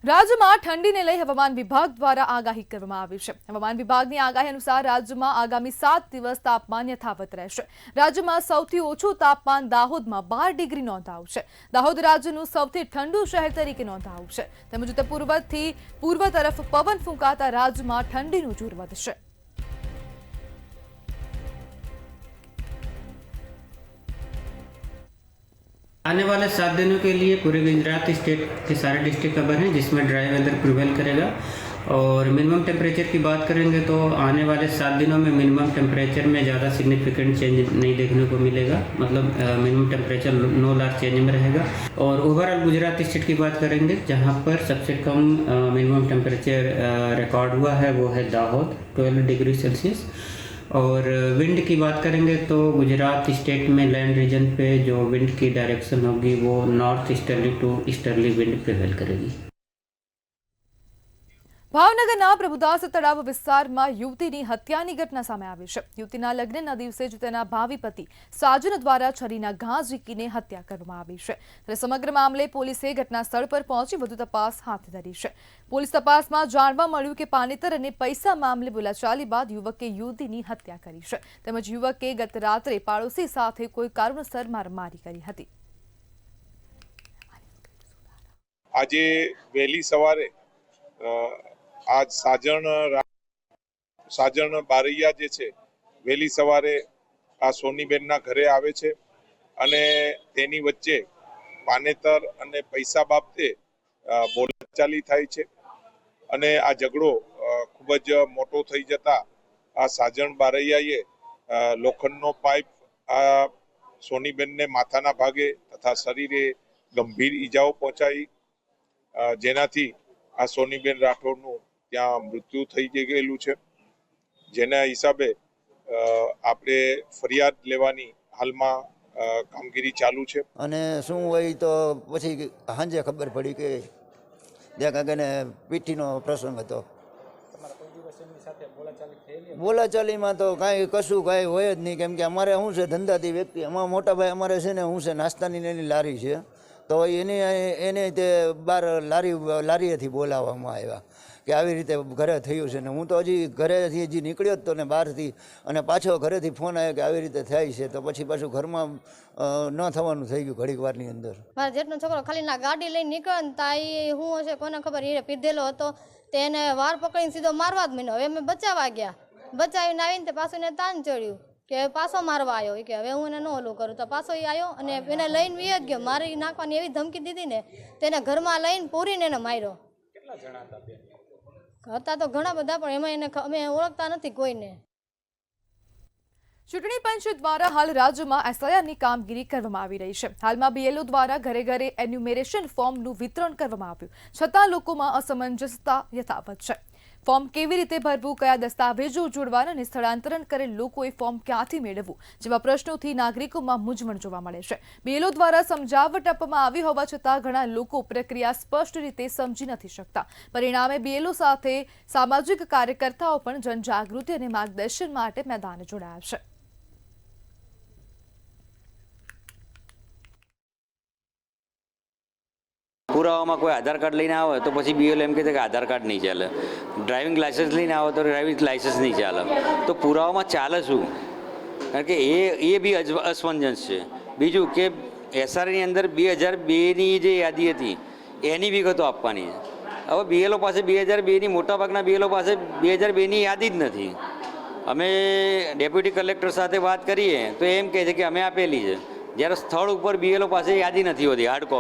રાજ્યમાં ઠંડીને લઈ હવામાન વિભાગ દ્વારા આગાહી કરવામાં આવી છે। હવામાન વિભાગની આગાહી અનુસાર રાજ્યમાં આગામી 7 દિવસ તાપમાન યથાવત રહેશે। રાજ્યમાં સૌથી ઓછું તાપમાન દાહોદમાં 12 ડિગ્રી નોંધાયું છે। દાહોદ રાજ્યનું સૌથી ઠંડુ શહેર તરીકે નોંધાયું છે। તેમજ ઉત્તર પૂર્વથી પૂર્વ તરફ પવન ફૂંકાતા રાજ્યમાં ઠંડીનું જોર વધશે। आने वाले 7 दिनों के लिए पूरे गुजरात स्टेट के सारे डिस्ट्रिक्ट कवर हैं, जिसमें ड्राई वेदर प्रिवेल करेगा। और मिनिमम टेम्परेचर की बात करेंगे तो आने वाले 7 दिनों में मिनिमम टेम्परेचर में ज़्यादा सिग्निफिकेंट चेंज नहीं देखने को मिलेगा, मतलब minimum temperature no large change में रहेगा। और ओवरऑल गुजरात स्टेट की बात करेंगे, जहाँ पर सबसे कम मिनिमम टेम्परेचर रिकॉर्ड हुआ है वो है दाहोद 12 डिग्री सेल्सियस। और विंड की बात करेंगे तो गुजरात स्टेट में लैंड रीजन पे जो विंड की डायरेक्शन होगी वो north easterly to easterly wind prevail करेगी। ભાવનગરના પ્રભુદાસ તળાવ વિસ્તારમાં યુવતીની હત્યાની ઘટના સામે આવી છે। યુવતીના લગ્નના દિવસે જ તેના ભાવિ પતિ સાજન દ્વારા છરીના ઘા ઝીકીને હત્યા કરવામાં આવી છે। ત્યારે સમગ્ર મામલે પોલીસે ઘટના સ્થળ પર પહોંચી વધુ તપાસ હાથ ધરી છે। પોલીસ તપાસમાં જાણવા મળ્યું કે પાનેતર અને પૈસા મામલે બોલાચાલી બાદ યુવકે યુવતીની હત્યા કરી છે। તેમજ યુવકે ગત રાત્રે પાડોશી સાથે કોઈ કારણોસર મારામારી કરી હતી। આજે વહેલી સવારે आज साजन बारैया जे छे वहेली सवारे आ सोनीबेन ना घरे आवे छे अने तेनी वच्चे पानेतर अने पैसा बाबते बोलचाली थाय छे अने आ झगड़ो खूब ज मोटो थई जता आ साजन बारैयाए लोखंडनो पाइप आ सोनीबेन ने माथाना भागे तथा शरीरे गंभीर ईजाओ पहोंचाई, जेनाथी आ सोनीबेन राठौरનું ત્યાં મૃત્યુ થઈ ગયેલું છે। જેના હિસાબે આપણે ફરિયાદ લેવાની હાલમાં કામગીરી ચાલુ છે। અને શું હોય તો પછી સાંજે ખબર પડી કે ત્યાં કાંઈને પીઠીનો પ્રસંગ હતો। બોલાચાલીમાં તો કાંઈ કશું કાંઈ હોય જ નહીં, કેમ કે અમારે શું છે ધંધાથી વ્યક્તિ, અમારા મોટા ભાઈ અમારે છે ને શું છે નાસ્તાની એની લારી છે, તો એને તે બહાર લારીએથી બોલાવવામાં આવ્યા કે આવી રીતે ઘરે થયું છે ને હું તો હજી ઘરેથી હજી નીકળ્યો જ તો ને બહારથી, અને પાછો ઘરેથી ફોન આવ્યો કે આવી રીતે થાય છે, તો પછી પાછું ઘરમાં ન થવાનું થઈ ગયું ઘડીક વારની અંદર। મારા જેટનો છોકરો ખાલી ના ગાડી લઈને નીકળે ને તા એ શું હશે કોને ખબર, એ પીધેલો હતો તેને વાર પકડીને સીધો મારવા જ માંડ્યો। હવે અમે બચાવવા ગયા, બચાવીને આવીને તે પાછું એને તાન ચડ્યું કે પાછો મારવા આવ્યો, કે હવે હું એને ન ઓલું કરું, તો પાછો એ આવ્યો અને એને લઈને વી જ ગયો, મારી નાખવાની એવી ધમકી દીધી ને તેને ઘરમાં લઈને પૂરીને એને માર્યો। કેટલા જણા હતા તો ઘણા બધા, પણ એમાં એને અમે ઓળખતા નથી કોઈને। ચૂંટણી પંચ દ્વારા હાલ રાજ્યમાં એસઆઈઆરની કામગીરી કરવામાં આવી રહી છે। હાલમાં બીએલઓ દ્વારા ઘરે ઘરે એન્યુમરેશન ફોર્મનું વિતરણ કરવામાં આવ્યું, છતાં લોકોમાં અસમંજસતા યથાવત છે। ફોર્મ કેવી રીતે ભરવું, કયા દસ્તાવેજો જોડવાના અને સ્થળાંતરણ કરેલ લોકોએ ફોર્મ ક્યાંથી મેળવવું જેવા પ્રશ્નોથી નાગરિકોમાં મૂંઝવણ જોવા મળે છે। બીએલઓ દ્વારા સમજાવટ આપવામાં આવી હોવા છતાં ઘણા લોકો પ્રક્રિયા સ્પષ્ટ રીતે સમજી નથી શકતા। પરિણામે બીએલઓ સાથે સામાજિક કાર્યકર્તાઓ પણ જનજાગૃતિ અને માર્ગદર્શન માટે મેદાને જોડાયા છે। પુરાવામાં કોઈ આધાર કાર્ડ લઈને આવે તો પછી બીએલઓ એમ કહે છે કે આધાર કાર્ડ નહીં ચાલે, ડ્રાઇવિંગ લાઇસન્સ લઈને આવે તો ડ્રાઇવિંગ લાઇસન્સ નહીં ચાલે, તો પુરાવામાં ચાલે શું? કારણ કે એ બી અસમંજસ છે। બીજું કે એસઆરની અંદર 2002ની જે યાદી હતી એની વિગતો આપવાની છે। હવે બીએલઓ પાસે 2002ની મોટાભાગના બીએલઓ પાસે 2002ની યાદી જ નથી। અમે ડેપ્યુટી કલેક્ટર સાથે વાત કરીએ તો એમ કહે છે કે અમે આપેલી છે, જ્યારે સ્થળ ઉપર બીએલઓ પાસે યાદી નથી હોતી, હાર્ડ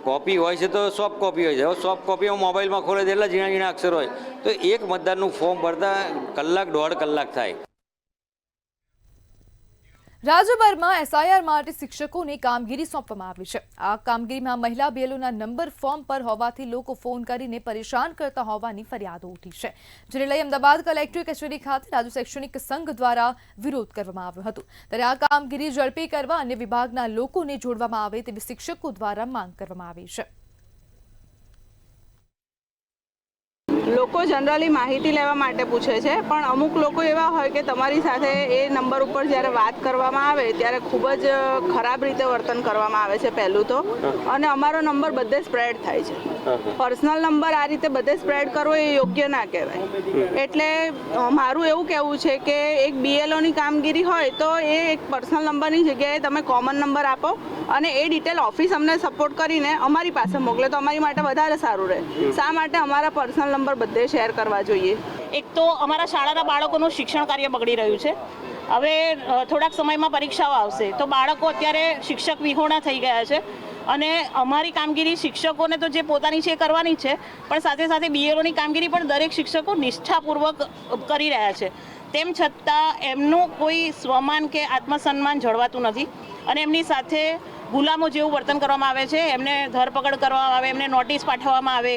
કોપી હોય છે તો સોફ્ટ કોપી હોય છે। હવે સોફ્ટ કોપીમાં મોબાઈલમાં ખોલે તો એટલા ઝીણા ઝીણા અક્ષર હોય, તો એક મતદારનું ફોર્મ ભરતા કલાક 1.5 કલાક થાય। રાજ્યભરમાં એસઆઈઆર માટે શિક્ષકોને કામગીરી સોંપવામાં આવી છે। આ કામગીરીમાં મહિલા બીએલઓના નંબર ફોર્મ પર હોવાથી લોકો ફોન કરીને પરેશાન કરતા હોવાની ફરિયાદો ઉઠી છે, જેને લઈ અમદાવાદ કલેક્ટર કચેરી ખાતે રાજ્ય શૈક્ષણિક સંઘ દ્વારા વિરોધ કરવામાં આવ્યો હતો। ત્યારે આ કામગીરી ઝડપી કરવા અન્ય વિભાગના લોકોને જોડવામાં આવે તેવી શિક્ષકો દ્વારા માંગ કરવામાં આવી છે। લોકો જનરલી માહિતી લેવા માટે પૂછે છે, પણ અમુક લોકો એવા હોય કે તમારી સાથે એ નંબર ઉપર જ્યારે વાત કરવામાં આવે ત્યારે ખૂબ જ ખરાબ રીતે વર્તન કરવામાં આવે છે પહેલું તો, અને અમારો નંબર બધે સ્પ્રેડ થાય છે. પર્સનલ નંબર આ રીતે બધે સ્પ્રેડ કરવો એ યોગ્ય ના કહેવાય. એટલે મારું એવું કહેવું છે કે એક BLOની કામગીરી હોય તો એ એક પર્સનલ નંબરની જગ્યાએ તમે કોમન નંબર આપો અને એ ડિટેલ ઓફિસ અમને સપોર્ટ કરીને અમારી પાસે મોકલે તો અમારી માટે વધારે સારું રહે. શા માટે અમારા પર્સનલ નંબર બધે શેર કરવા જોઈએ? એક તો અમારા શાળાના બાળકોનું શિક્ષણ કાર્ય બગડી રહ્યું છે. હવે થોડાક સમયમાં પરીક્ષાઓ આવશે તો બાળકો અત્યારે શિક્ષક વિહોણા થઈ ગયા છે અને અમારી કામગીરી શિક્ષકોને તો જે પોતાની છે એ કરવાની છે, પણ સાથે સાથે BLOની કામગીરી પણ દરેક શિક્ષકો નિષ્ઠાપૂર્વક કરી રહ્યા છે. તેમ છતાં એમનું કોઈ સ્વમાન કે આત્મસન્માન જળવાતું નથી અને એમની સાથે ગુલામો જેવું વર્તન કરવામાં આવે છે. એમને ધરપકડ કરવામાં આવે, એમને નોટિસ પાઠવવામાં આવે,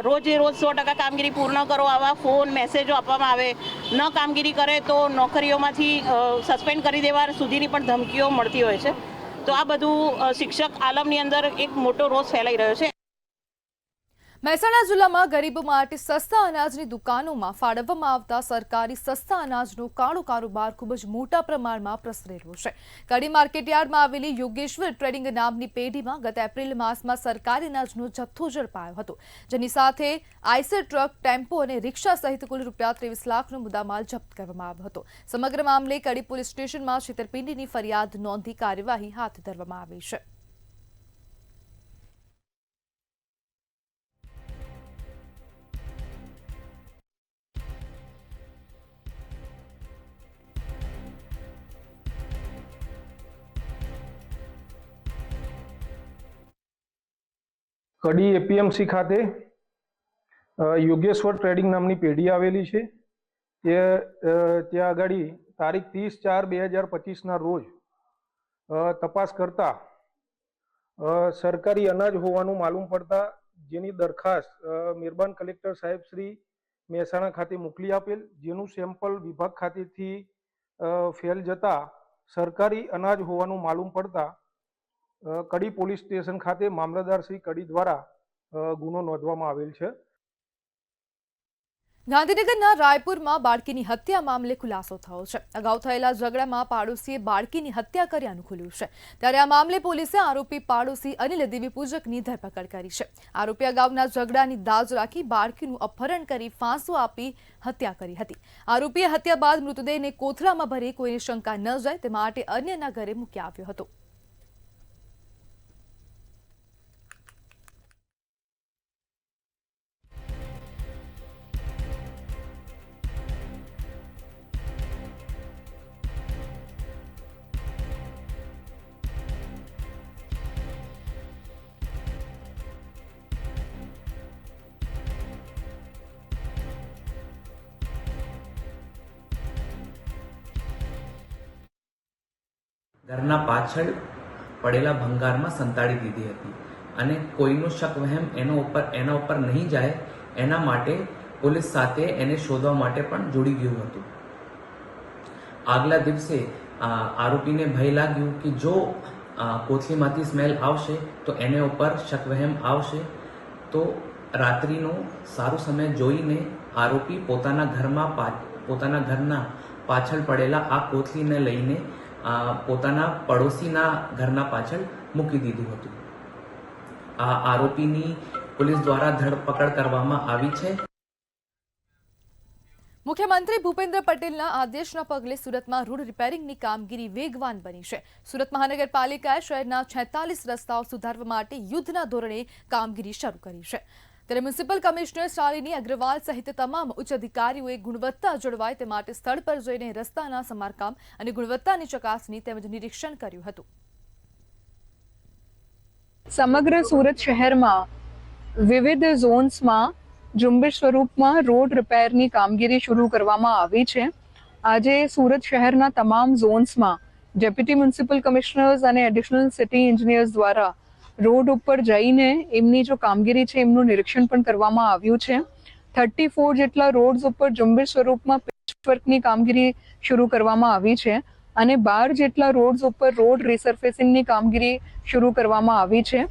રોજે રોજ 100% કામગીરી પૂર્ણ કરો આવા ફોન મેસેજો આપવામાં આવે, ન કામગીરી કરે તો નોકરીઓમાંથી સસ્પેન્ડ કરી દેવા સુધીની પણ ધમકીઓ મળતી હોય છે. તો આ બધું શિક્ષક આલમની અંદર એક મોટો રોષ ફેલાઈ રહ્યો છે. મહેસાણા જિલ્લામાં ગરીબો માટે સસ્તા અનાજની દુકાનોમાં ફાળવવામાં આવતા સરકારી સસ્તા અનાજનો કાળો કારોબાર ખૂબ જ મોટા પ્રમાણમાં પ્રસરેલો છે. કડી માર્કેટયાર્ડમાં આવેલી યોગેશ્વર ટ્રેડિંગ નામની પેઢીમાં ગત એપ્રિલ માસમાં સરકારી અનાજનો જથ્થો ઝડપાયો હતો, જેની સાથે આઈસર ટ્રક, ટેમ્પો અને રિક્ષા સહિત કુલ ₹23 લાખનો મુદ્દામાલ જપ્ત કરવામાં આવ્યો હતો. સમગ્ર મામલે કડી પોલીસ સ્ટેશનમાં છેતરપિંડીની ફરિયાદ નોંધી કાર્યવાહી હાથ ધરવામાં આવી છે. કડી APMC ખાતે યોગેશ્વર ટ્રેડિંગ નામની પેઢી આવેલી છે. ત્યાં આગળ તારીખ 30/4/2025ના રોજ તપાસ કરતા સરકારી અનાજ હોવાનું માલુમ પડતા જેની દરખાસ્ત મહેરબાન કલેક્ટર સાહેબ શ્રી મહેસાણા ખાતે મોકલી આપેલ, જેનું સેમ્પલ વિભાગ ખાતેથી ફેલ જતા સરકારી અનાજ હોવાનું માલુમ પડતા કડી પોલીસ સ્ટેશન ખાતે મામલતદાર શ્રી કડી દ્વારા ગુનો નોંધવામાં આવેલ છે. ગાંધીનગરના રાયપુરમાં બાળકીની હત્યા મામલે ખુલાસો થયો છે. અગાઉ થયેલા ઝઘડામાં પાડોશીએ બાળકીની હત્યા કર્યાનું ખુલ્યું છે. ત્યારે આ મામલે પોલીસે આરોપી પાડોશી અનિલ દેવીપૂજકની ધરપકડ કરી છે. આરોપી અગાઉના ઝઘડાની દાજ રાખી બાળકીનું અપહરણ કરી ફાંસો આપી હત્યા કરી હતી. આરોપીએ હત્યા બાદ મૃતદેહને કોથળામાં ભરી કોઈને શંકા ન જાય તે માટે અન્યના ઘરે મૂકી આવ્યો હતો. ઘરના પાછળ પડેલા ભંગારમાં સંતાડી દીધી હતી અને કોઈનો શક વહેમ એના ઉપર નહીં જાય એના માટે પોલીસ સાથે એને શોધવા માટે પણ જોડી ગયું હતું. આગલા દિવસે આરોપીને ભય લાગ્યું કે જો કોથળીમાંથી સ્મેલ આવશે તો એને ઉપર શક વહેમ આવશે, તો રાત્રિનો સારો સમય જોઈને આરોપી પોતાના ઘરના પાછળ પડેલા આ કોથળીને લઈને પોતાના પડોશીના ઘરના પાછળ મૂકી દીધું હતું. આ આરોપીની પોલીસ દ્વારા ધરપકડ કરવામાં આવી છે. મુખ્યમંત્રી ભૂપેન્દ્ર પટેલના આદેશના પગલે સુરતમાં રોડ રિપેરિંગની કામગીરી વેગવાન બની છે. સુરત મહાનગરપાલિકાએ શહેરના 46 રસ્તાઓ સુધારવા માટે યુદ્ધના ધોરણે કામગીરી શરૂ કરી છે. ત્યારે મ્યુનિસિપલ કમિશનર શાલિની અગ્રવાલ સહિત તમામ ઉચ્ચ અધિકારીઓએ ગુણવત્તા જળવાય તે માટે સ્થળ પર જઈને રસ્તાના સમારકામ અને ગુણવત્તાની ચકાસણી તેમજ નિરીક્ષણ કર્યું હતું. સમગ્ર સુરત શહેરમાં વિવિધ ઝોન્સમાં ઝુંબેશ સ્વરૂપમાં રોડ રિપેરની કામગીરી શરૂ કરવામાં આવી છે. આજે સુરત શહેરના તમામ ઝોન્સમાં ડેપ્યુટી મ્યુનિસિપલ કમિશનર્સ અને એડિશનલ સિટી એન્જિનિયર્સ દ્વારા રોડ ઉપર જઈને એમની જો કામગીરી છે એમનું નિરીક્ષણ પણ કરવામાં આવ્યું છે. 34 જેટલા રોડ્સ ઉપર ઝુંબેશ સ્વરૂપમાં પેચવર્કની કામગીરી શરૂ કરવામાં આવી છે અને 12 જેટલા રોડ્સ ઉપર રોડ રિસર્ફેસિંગની કામગીરી શરૂ કરવામાં આવી છે.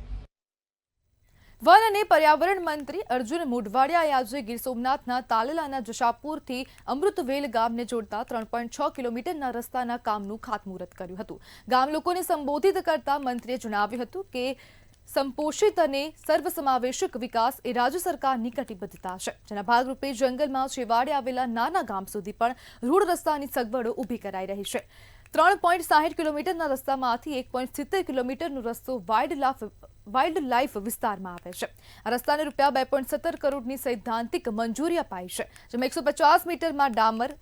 વન અને પર્યાવરણ મંત્રી અર્જુન મોઢવાડિયાએ આજે ગીર સોમનાથના તાલેલાના જશાપુરથી અમૃતવેલ ગામને જોડતા 3.6 કિલોમીટરના રસ્તાના કામનું ખાતમુહૂર્ત કર્યું હતું. ગામ લોકોને સંબોધિત કરતા મંત્રીએ જણાવ્યું હતું કે સંપોષિત અને સર્વસમાવેશક વિકાસ એ રાજ્ય સરકારની કટિબદ્ધતા છે, જેના ભાગરૂપે જંગલમાં છેવાડે આવેલા નાના ગામ સુધી પણ રોડ રસ્તાની સગવડો ઊભી કરાઈ રહી છે. 3.60 કિલોમીટરના રસ્તામાંથી 1.70 કિલોમીટરનો રસ્તો વાઇલ્ડ લાઇફ વિસ્તારમાં આવે છે. આ રસ્તાને રૂપિયા 2.17 કરોડની સૈદ્ધાંતિક મંજૂરી અપાઈ છે, જેમાં 150 મીટરમાં ડામર,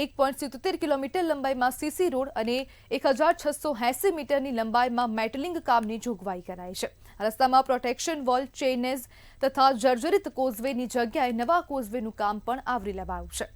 1.77 કિલોમીટર લંબાઈમાં સીસી રોડ અને 1680 મીટરની લંબાઈમાં મેટલિંગ કામની જોગવાઈ કરાઈ છે. આ રસ્તામાં પ્રોટેક્શન વોલ, ચેઇનેજ તથા જર્જરિત કોઝવેની જગ્યાએ નવા કોઝવેનું કામ પણ આવરી લેવાયું છે.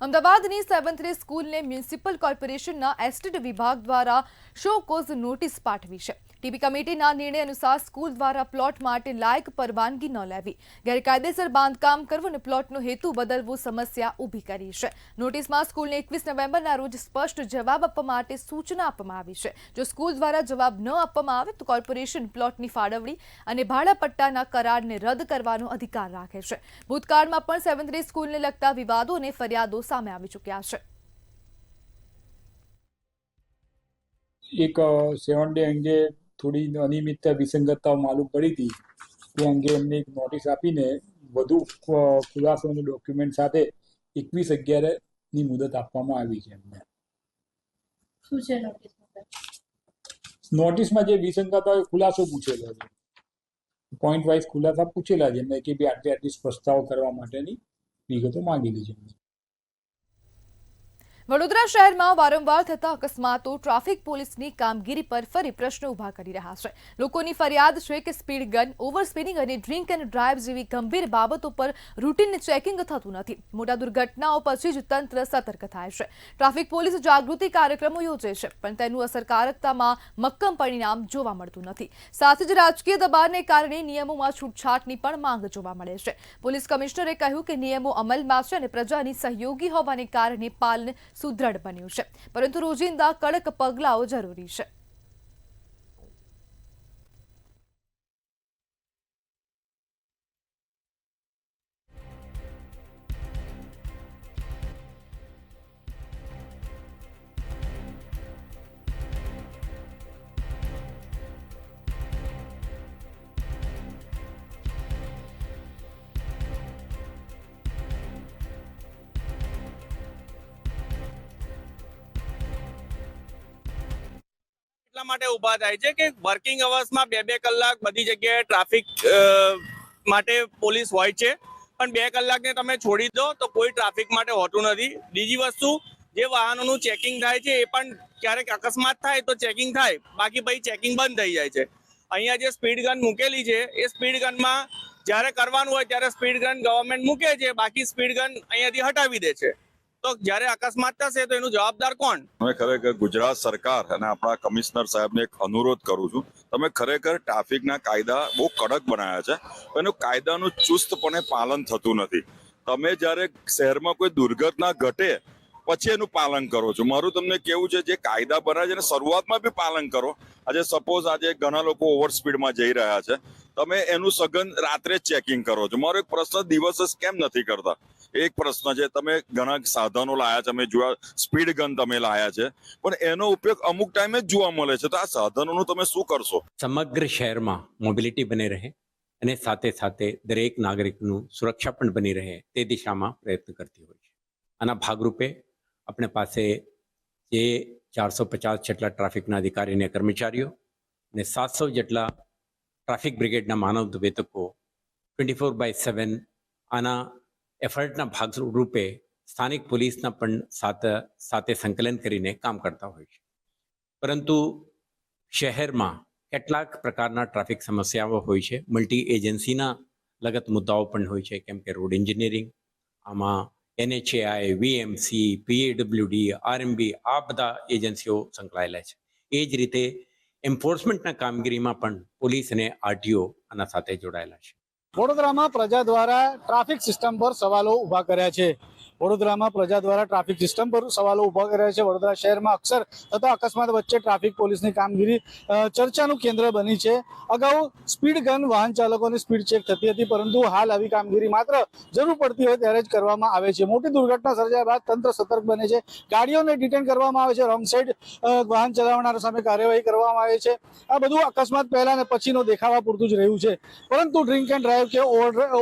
અમદાવાદની 7th સ્કૂલને મ્યુનિસિપલ કોર્પોરેશનના એસ્ટેટ વિભાગ દ્વારા શો કોઝ નોટિસ પાઠવી છે. ટીપી કમિટીના નિર્ણય અનુસાર સ્કૂલ દ્વારા પ્લોટ માટે લાયક પરવાનગી ન લેવી, ગેરકાયદેસર બાંધકામ કરવું અને પ્લોટનો હેતુ બદલવો સમસ્યા ઊભી કરી છે. નોટિસમાં સ્કૂલને 21 નવેમ્બરના રોજ સ્પષ્ટ જવાબ આપવા માટે સૂચના આપવામાં આવી છે. જો સ્કૂલ દ્વારા જવાબ ન આપવામાં આવે તો કોર્પોરેશન પ્લોટની ફાળવણી અને ભાડાપટ્ટાના કરારને રદ કરવાનો અધિકાર રાખે છે. ભૂતકાળમાં પણ 7th સ્કૂલને લગતા વિવાદો અને ફરિયાદો સામે આવી ચૂક્યા છે. એક 7 ડે અંગે થોડી અનિયમિતતા વિસંગતતાઓ માલુમ પડી હતી, તે અંગે એમને એક નોટિસ આપીને વધુ ખુલાસો અને ડોક્યુમેન્ટ સાથે 21/11ની મુદત આપવામાં આવી છે. એમને શું છે નોટિસમાં જે વિસંગતતાઓ ખુલાસો પૂછેલો છે, પોઈન્ટ વાઇઝ ખુલાસા પૂછેલા છે એમને કે ભાઈ આટલી સ્પષ્ટતાઓ કરવા માટેની વિગતો માંગેલી છે. વડોદરા શહેરમાં વારંવાર થતા અકસ્માતો ટ્રાફિક પોલીસની કામગીરી પર ફરી પ્રશ્નો ઉભા કરી રહ્યા છે. લોકોની ફરિયાદ છે કે સ્પીડ ગન, ઓવર સ્પીડિંગ અને ડ્રિંક એન્ડ ડ્રાઈવ જેવી ગંભીર બાબતો પર રૂટીન ચેકિંગ થતું નથી. મોટા દુર્ઘટનાઓ પછી જ તંત્ર સતર્ક થાય છે. ટ્રાફિક પોલીસ જાગૃતિ કાર્યક્રમો યોજે છે, પણ તેનું અસરકારકતામાં મક્કમ પરિણામ જોવા મળતું નથી. સાથે જ રાજકીય દબાણને કારણે નિયમોમાં છૂટછાટની પણ માંગ જોવા મળે છે. પોલીસ કમિશનરે કહ્યું કે નિયમો અમલમાં છે અને પ્રજાની સહયોગી હોવાને કારણે પાલન સુદ્રઢ બન્યું છે, પરંતુ રોજિંદા કડક પગલાઓ જરૂરી છે. એટલા માટે ઊભા થાય છે કે વર્કિંગ અવર્સમાં 2-2 કલાક બધી જગ્યાએ ટ્રાફિક માટે પોલીસ હોય છે, પણ 2 કલાકને તમે છોડી દો તો કોઈ ટ્રાફિક માટે હોતું નથી. બીજી વસ્તુ, જે વાહનોનું ચેકિંગ થાય છે એ પણ ક્યારેક અકસ્માત થાય તો ચેકિંગ થાય, બાકી પછી ચેકિંગ બંધ થઈ જાય છે. અહીંયા જે સ્પીડ ગન મૂકેલી છે એ સ્પીડ ગનમાં જ્યારે કરવાનું હોય ત્યારે સ્પીડ ગન ગવર્મેન્ટ મૂકે છે, બાકી સ્પીડ ગન અહીંયાથી હટાવી દે છે. તો જ્યારે અકસ્માત થશે તો એનું જવાબદાર કોણ? અમે ખરેખર ગુજરાત સરકાર અને આપણા કમિશનર સાહેબને એક અનુરોધ કરું છું, તમે ખરેખર ટ્રાફિકના કાયદા બહુ કડક બનાવ્યા છે, એનું કાયદાનું ચુસ્તપણે પાલન થતું નથી. તમે જ્યારે શહેરમાં કોઈ દુર્ઘટના ઘટે પછી એનું પાલન કરો છો. મારું તમને કેવું છે, જે કાયદા બનાવે છે એને શરૂઆતમાં બી પાલન કરો. આજે સપોઝ આજે ઘણા લોકો ઓવર સ્પીડમાં જઈ રહ્યા છે, તમે એનું સઘન રાત્રે ચેકિંગ કરો છો. મારો એક પ્રશ્ન, દિવસ કેમ નથી કરતા? એક પ્રશ્ન છે. તમે ઘણા સાધનો લાયા છે, અમે જોયા સ્પીડ ગન તમે લાયા છે, પણ એનો ઉપયોગ અમુક ટાઈમે જ જોવા મળે છે. તો આ સાધનોનું તમે શું કરશો? સમગ્ર શહેરમાં મોબિલિટી બની રહે અને સાથે સાથે દરેક નાગરિકનું સુરક્ષા પણ બની રહે તે દિશામાં પ્રયત્ન કરતી હોય છે. આના ભાગરૂપે આપણે પાસે જે 450 જેટલા ટ્રાફિકના અધિકારી અને કર્મચારીઓ અને 700 જેટલા ટ્રાફિક બ્રિગેડના માનવ વેતકો 24/7 આના એફર્ટના ભાગરૂપે સ્થાનિક પોલીસના પણ સાથે સંકલન કરીને કામ કરતા હોય છે. પરંતુ શહેરમાં કેટલાક પ્રકારના ટ્રાફિક સમસ્યાઓ હોય છે. મલ્ટી એજન્સીના લગત મુદ્દાઓ પણ હોય છે, કેમ કે રોડ એન્જિનિયરિંગ, આમાં NHAI, VMC, PAWD, RMB આ બધા એજન્સીઓ સંકળાયેલા છે. એ જ રીતે એન્ફોર્સમેન્ટના કામગીરીમાં પણ પોલીસ અને RTO આના સાથે જોડાયેલા છે. વડોદરામાં પ્રજા દ્વારા ટ્રાફિક સિસ્ટમ પર સવાલો ઊભા કર્યા છે. વડોદરામાં પ્રજા દ્વારા ટ્રાફિક સિસ્ટમ પર સવાલો ઊભા કર્યા છે. વડોદરા શહેરમાં અક્ષર થતા અકસ્માત વચ્ચે ટ્રાફિક પોલીસની કામગીરી ચર્ચાનું કેન્દ્ર બની છે. અગાઉ સ્પીડ ગન વાહન ચાલકોની સ્પીડ ચેક થતી હતી, પરંતુ હાલ આવી કામગીરી માત્ર જરૂર પડતી હોય ત્યારે જ કરવામાં આવે છે. મોટી દુર્ઘટના સર્જાયા બાદ તંત્ર સતર્ક બને છે. ગાડીઓને ડિટેન કરવામાં આવે છે. રોંગ સાઈડ વાહન ચલાવનારા સામે કાર્યવાહી કરવામાં આવે છે. આ બધું અકસ્માત પહેલા અને પછીનો દેખાવા પૂરતું જ રહ્યું છે, પરંતુ ડ્રિંક એન્ડ ડ્રાઈવ કે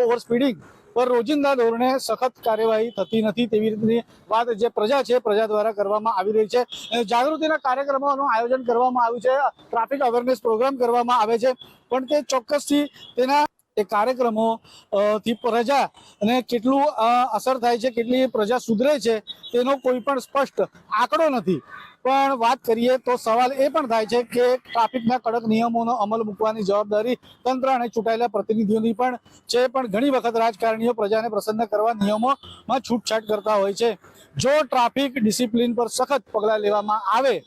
ઓવર સ્પીડિંગ પર રોજિંદા ધોરણે સખત કાર્યવાહી થતી નથી. તેવી રીતની વાત જે પ્રજા છે, પ્રજા દ્વારા કરવામાં આવી રહી છે. જાગૃતિના કાર્યક્રમોનું આયોજન કરવામાં આવ્યું છે. ટ્રાફિક અવેરનેસ પ્રોગ્રામ કરવામાં આવે છે, પણ તે ચોક્કસથી તેના એ કાર્યક્રમો થી પ્રજાને કેટલું અસર થાય છે, કેટલી પ્રજા સુધરે છે, તેનો કોઈ પણ સ્પષ્ટ આંકડો નથી. પણ વાત કરીએ તો સવાલ એ પણ થાય છે કે ટ્રાફિકના કડક નિયમોનો અમલ મૂકવાની જવાબદારી તંત્ર અને ચૂંટાયેલા પ્રતિનિધિઓની પણ છે. પણ ઘણી વખત રાજકારણીઓ પ્રજાને પ્રસન્ન કરવા નિયમોમાં છૂટછાટ કરતા હોય છે. જો ટ્રાફિક ડિસિપ્લિન પર સખત પગલાં લેવામાં આવે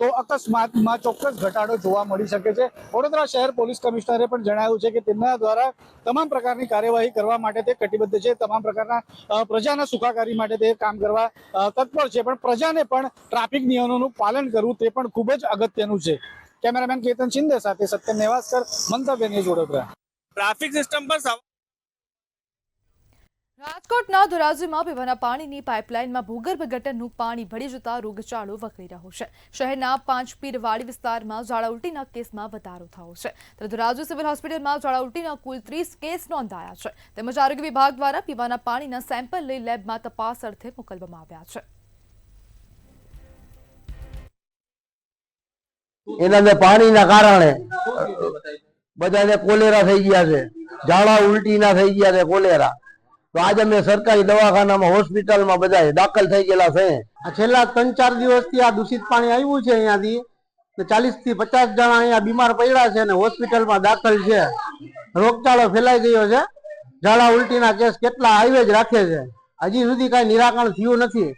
તો અકસ્માતમાં ચોક્કસ ઘટાડો જોવા મળી શકે છે. વડોદરા શહેર પોલીસ કમિશનરે પણ જણાવ્યું છે કે તેમના દ્વારા તમામ પ્રકારની કાર્યવાહી કરવા માટે તે કટિબદ્ધ છે. તમામ પ્રકારના પ્રજાના સુખાકારી માટે તે કામ કરવા તત્પર છે. પણ પ્રજાને પણ ટ્રાફિક નિયમોનું પાલન કરવું તે પણ ખૂબ જ અગત્યનું છે. કેમેરામેન કેતન શિંદે સાથે સત્યમ નેવાસકર, મંતવ્ય ન્યૂઝ, વડોદરા. ટ્રાફિક સિસ્ટમ પર રાજકોટના ધોરાજીમાં પીવાના પાણીની પાઇપલાઇનમાં ભૂગર્ભ ગટરનું પાણી ભળી જતા રોગચાળો વકરી રહ્યો છે. શહેરના પાંચપીરવાડી વિસ્તારમાં ઝાડા ઉલટીના કેસમાં વધારો થયો છે. ત્યારે ધોરાજી સિવિલ હોસ્પિટલમાં ઝાડા ઉલટીના કુલ 30 કેસ નોંધાયા છે. તેમજ આરોગ્ય વિભાગ દ્વારા પીવાના પાણીના સેમ્પલ લઈ લેબમાં તપાસ અર્થે મોકલવામાં આવ્યા છે. એના પાણીના કારણે બધાને કોલેરા થઈ ગયા છે, ઝાડા ઉલટીના થઈ ગયા છે, કોલેરા. તો આજે અમે સરકારી દવાખાનામાં હોસ્પિટલમાં બધા દાખલ થઈ ગયેલા છે. છેલ્લા 3-4 દિવસથી આ દૂષિત પાણી આવ્યું છે. અહીંયાથી 40 થી 50 જણા અહીંયા બીમાર પડ્યા છે અને હોસ્પિટલમાં દાખલ છે. રોગચાળો ફેલાઈ ગયો છે. ઝાડા ઉલટીના કેસ કેટલા હાઈવે જ રાખે છે. હજી સુધી કઈ નિરાકરણ થયું નથી.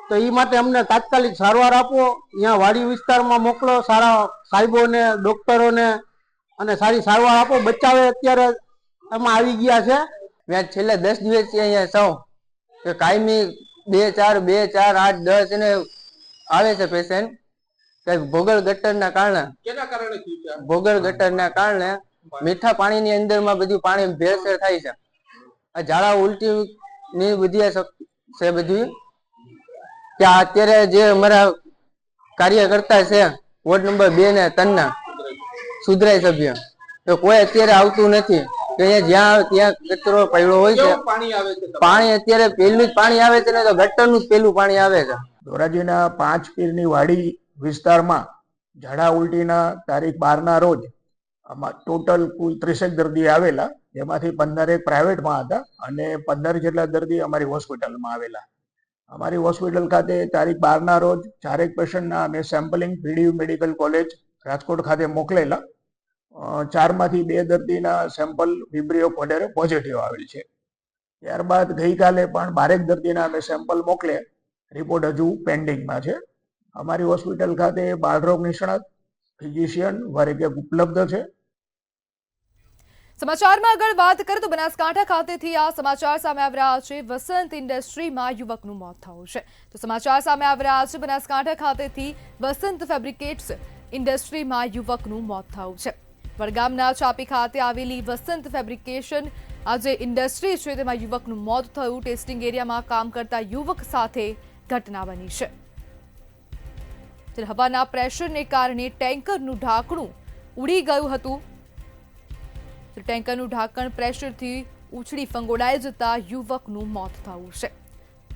તો એ માટે અમને તાત્કાલિક સારવાર આપો. અહીંયા વાડી વિસ્તારમાં મોકલો, સારા સાહેબોને, ડોક્ટરોને, અને સારી સારવાર આપો. બચાવે અત્યારે એમાં આવી ગયા છે. મેં છેલ્લા 10 દિવસથી અહીંયા સૌ કે કાયમી 2, 4, 8, 10 એને આવે છે પેશન્ટ. ભોગળ ગટરના કારણે ભોગળ ગટરના કારણે મીઠા પાણીની અંદરમાં બધું પાણી ભેળસેળ થાય છે. આ ઝાડા ઉલટી ની બધી છે બધું. ત્યાં અત્યારે જે અમારા કાર્યકર્તા છે વોર્ડ નંબર 2 ને 3 ના સુધરાઈ સભ્ય, તો કોઈ અત્યારે આવતું નથી. જ્યાં ત્યાં કચરો પડ્યો હોય છે. પાણી અત્યારે પેલું જ પાણી આવે છે ને, તો ગટરનું જ પેલું પાણી આવે છે. ધોરાજીના પાંચપીરની વાડી વિસ્તારમાં ઝાડા ઉલટીના તારીખ 12 ના રોજ આમાં ટોટલ કુલ 30 દર્દી આવેલા, જેમાંથી 15 પ્રાઇવેટમાં હતા અને 15 જેટલા દર્દી અમારી હોસ્પિટલમાં આવેલા. અમારી હોસ્પિટલ ખાતે તારીખ 12 ના રોજ 4 પેશન્ટના અમે sampling PDU medical college Rajkot ખાતે મોકલેલા. 4 માંથી 2 દર્દીના સેમ્પલ વિબ્રિયો કોડેરે પોઝિટિવ આવેલ છે. ત્યારબાદ ગઈકાલે પણ 12 દર્દીના અમે સેમ્પલ મોકલે, રિપોર્ટ હજુ પેન્ડિંગમાં છે. અમારી હોસ્પિટલ ખાતે બાળરોગ નિષ્ણાત, ફિઝિશિયન વર્ગ ઉપલબ્ધ છે. સમાચારમાં આગળ વાત કરીએ તો બનાસકાંઠા ખાતેથી આ સમાચાર સામે આવી રહ્યા છે. વસંત ઇન્ડસ્ટ્રીમાં યુવકનું મોત થયું છે. તો સમાચાર સામે આવી રહ્યા છે બનાસકાંઠા ખાતેથી વસંત ફેબ્રિકેટ્સ ઇન્ડસ્ટ્રીમાં યુવકનું મોત થયું છે. વડગામના ચાપી ખાતે આવેલી વસંત ફેબ્રિકેશન આજે ઇન્ડસ્ટ્રી છે, તેમાં યુવકનું મોત થયું. ટેસ્ટિંગ એરિયામાં કામ કરતા યુવક સાથે ઘટના બની છે. હવાના પ્રેશરને કારણે ટેન્કરનું ઢાંકણું ઉડી ગયું હતું. ટેન્કરનું ઢાંકણ પ્રેશરથી ઉછળી ફંગોળાઈ જતા યુવકનું મોત થયું છે.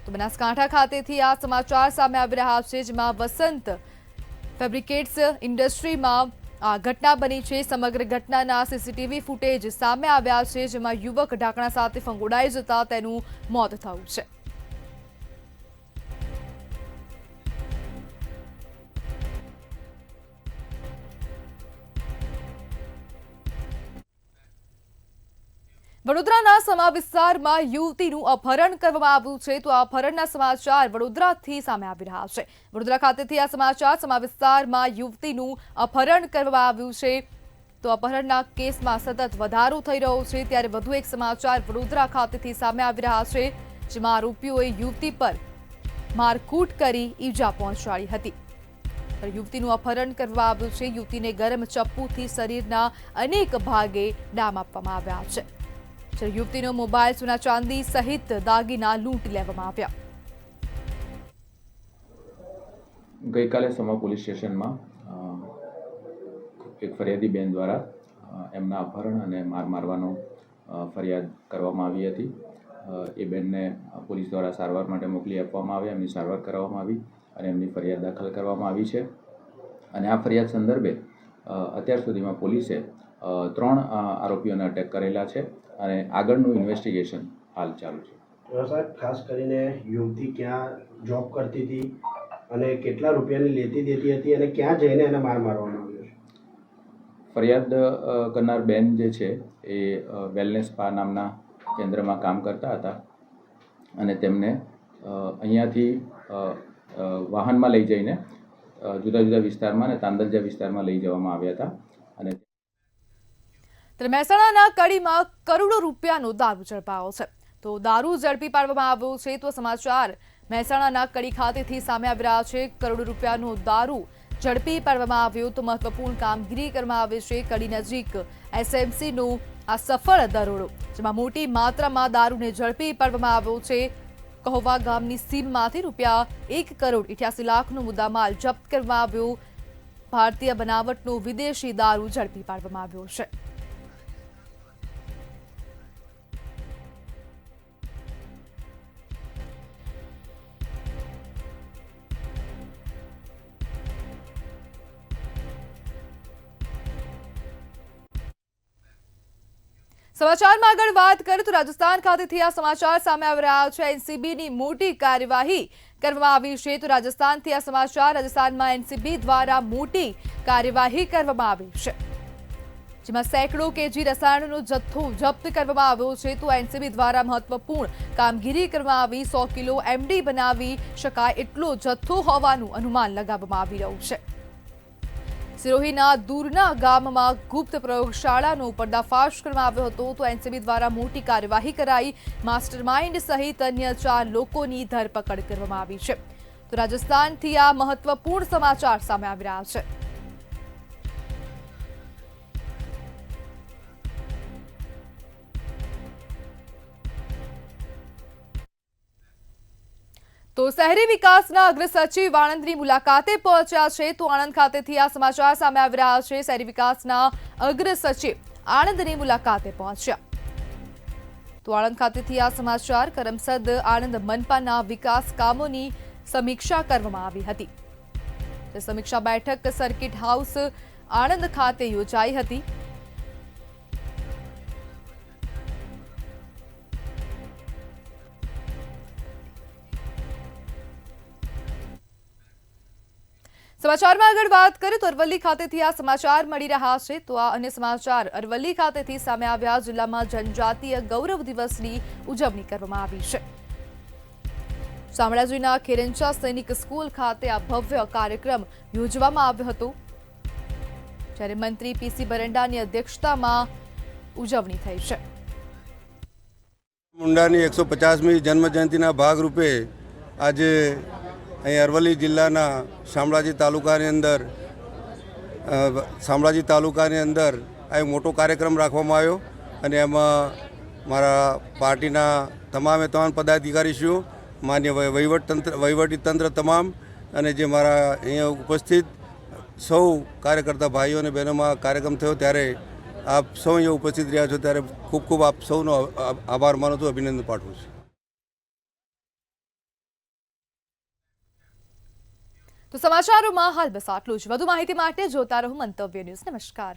તો બનાસકાંઠા ખાતેથી આ સમાચાર સામે આવી રહ્યા છે, જેમાં વસંત ફેબ્રિકેટ્સ ઇન્ડસ્ટ્રીમાં આ ઘટના બની છે. સમગ્ર ઘટનાના CCTV ફૂટેજ સામે આવ્યા છે, જેમાં યુવક ઢાંકણા સાથે ફંગોળાઈ જતા તેનું મોત થયું છે. વડોદરાના સમા વિસ્તારમાં યુવતીનું અપહરણ કરવામાં આવ્યું છે તો આ અપહરણના સમાચાર વડોદરાથી સામે આવી રહ્યા છે। વડોદરા ખાતેથી આ સમાચાર સમા વિસ્તારમાં યુવતીનું અપહરણ કરવામાં આવ્યું છે તો અપહરણના કેસમાં સતત વધારો થઈ રહ્યો છે ત્યારે વધુ એક સમાચાર વડોદરા ખાતેથી સામે આવી રહ્યા છે જેમાં આરોપીઓએ યુવતી પર મારકૂટ કરી ઈજા પહોંચાડી હતી। યુવતીનું અપહરણ કરવામાં આવ્યું છે। યુવતીને ગરમ ચપ્પુથી શરીરના અનેક ભાગે ડામ આપવામાં આવ્યા છે। યુવતીનો મોબાઈલ સોના ચાંદી સહિત દાગીના લૂંટી લેવામાં આવ્યા। ગઈકાલે સમા પોલીસ સ્ટેશનમાં એક ફરિયાદી બેન દ્વારા એમના અપહરણ અને મારવાનો ફરિયાદ કરવામાં આવી હતી। એ બેનને પોલીસ દ્વારા સારવાર માટે મોકલી આપવામાં આવી, એમની સારવાર કરવામાં આવી અને એમની ફરિયાદ દાખલ કરવામાં આવી છે। અને આ ફરિયાદ સંદર્ભે અત્યાર સુધીમાં પોલીસે 3 આરોપીઓને અટક કરેલા છે અને આગળનું ઇન્વેસ્ટિગેશન હાલ ચાલુ છે। સાહેબ, ખાસ કરીને યુવતી ક્યાં જોબ કરતી હતી અને કેટલા રૂપિયાની લેતી દેતી હતી અને ક્યાં જઈને એને મારવામાં આવ્યો છે? ફરિયાદ કરનાર બેન જે છે એ વેલનેસ સ્પા નામના કેન્દ્રમાં કામ કરતા હતા અને તેમને અહીંયાથી વાહનમાં લઈ જઈને જુદા જુદા વિસ્તારમાં અને તાંદલજા વિસ્તારમાં લઈ જવામાં આવ્યા હતા અને મહેસાણાના કડીમાં કરોડો રૂપિયાનો દારૂ ઝડપાયો છે તો દારૂ ઝડપી પાડવામાં આવ્યો છે તો સમાચાર મહેસાણાના કડી ખાતેથી સામે આવી રહ્યા છે। કરોડો રૂપિયાનો દારૂ ઝડપી પાડવામાં આવ્યો તો મહત્વપૂર્ણ કામગીરી કરવામાં આવી છે। કડી નજીક SMCનો આ સફળ દરોડો જેમાં મોટી માત્રામાં દારૂને ઝડપી પાડવામાં આવ્યો છે। કહોવા ગામની સીમમાંથી રૂપિયા 1,88,00,000નો મુદ્દામાલ જપ્ત કરવામાં આવ્યો। ભારતીય બનાવટનો વિદેશી દારૂ ઝડપી પાડવામાં આવ્યો છે। સમાચારમાં આગળ વાત કરીએ તો રાજસ્થાન ખાતેથી આ સમાચાર સામે આવી રહ્યા છે। એનસીબીની મોટી કાર્યવાહી કરવામાં આવી છે તો રાજસ્થાનથી આ સમાચાર રાજસ્થાનમાં એનસીબી દ્વારા મોટી કાર્યવાહી કરવામાં આવી છે જેમાં સેંકડો કેજી રસાયણનો જથ્થો જપ્ત કરવામાં આવ્યો છે તો એનસીબી દ્વારા મહત્વપૂર્ણ કામગીરી કરવામાં આવી। 100 કિલો એમડી બનાવી શકાય એટલો જથ્થો હોવાનું અનુમાન લગાવવામાં આવી રહ્યું છે। સિરોહીના દૂરના ગામમાં ગુપ્ત પ્રયોગશાળાનો પર્દાફાશ કરવામાં આવ્યો હતો તો એનસીબી દ્વારા મોટી કાર્યવાહી કરાઈ। માસ્ટરમાઇન્ડ સહિત અન્ય 4 લોકોની ધરપકડ કરવામાં આવી છે તો રાજસ્થાનથી આ મહત્વપૂર્ણ સમાચાર સામે આવી રહ્યા છે। તો શહેરી વિકાસના અગ્ર સચિવ આણંદની મુલાકાતે પહોંચ્યા છે તો આણંદ ખાતેથી આ સમાચાર સામે આવી રહ્યા છે। શહેરી વિકાસના અગ્ર સચિવ આણંદની મુલાકાતે પહોંચ્યા તો આણંદ ખાતેથી આ સમાચાર કરમસદ આણંદ મનપાના વિકાસ કામોની સમીક્ષા કરવામાં આવી હતી। સમીક્ષા બેઠક સર્કિટ હાઉસ આણંદ ખાતે યોજાઈ હતી। સમાચારમાં આગળ વાત કરીએ તો અરવલ્લી ખાતેથી આ સમાચાર મળી રહ્યા છે તો આ અન્ય સમાચાર અરવલ્લી ખાતેથી સામે આવ્યા। જિલ્લામાં જનજાતીય ગૌરવ દિવસની ઉજવણી કરવામાં આવી છે। શામળાજીના ખેરંચા સૈનિક સ્કૂલ ખાતે આ ભવ્ય કાર્યક્રમ યોજવામાં આવ્યો હતો જ્યારે મંત્રી PC બરંડાની અધ્યક્ષતામાં ઉજવણી થઈ છે। મુંડાની 150મી જન્મજયંતિના ભાગરૂપે આજે અહીં અરવલ્લી જિલ્લાના શામળાજી તાલુકાની અંદર આ મોટો કાર્યક્રમ રાખવામાં આવ્યો અને એમાં મારા પાર્ટીના તમામ પદાધિકારીશ્રીઓ, માન્ય વહીવટીતંત્ર તમામ અને જે મારા અહીંયા ઉપસ્થિત સૌ કાર્યકર્તા ભાઈઓ અને બહેનોમાં કાર્યક્રમ થયો ત્યારે આપ સૌ અહીંયા ઉપસ્થિત રહ્યા છો ત્યારે ખૂબ ખૂબ આપ સૌનો આભાર માનું છું, અભિનંદન પાઠવું છું। તો સમાચારોમાં હાલ બસ આટલું જ। વધુ માહિતી માટે જોતા રહો મંતવ્ય ન્યૂઝ। નમસ્કાર।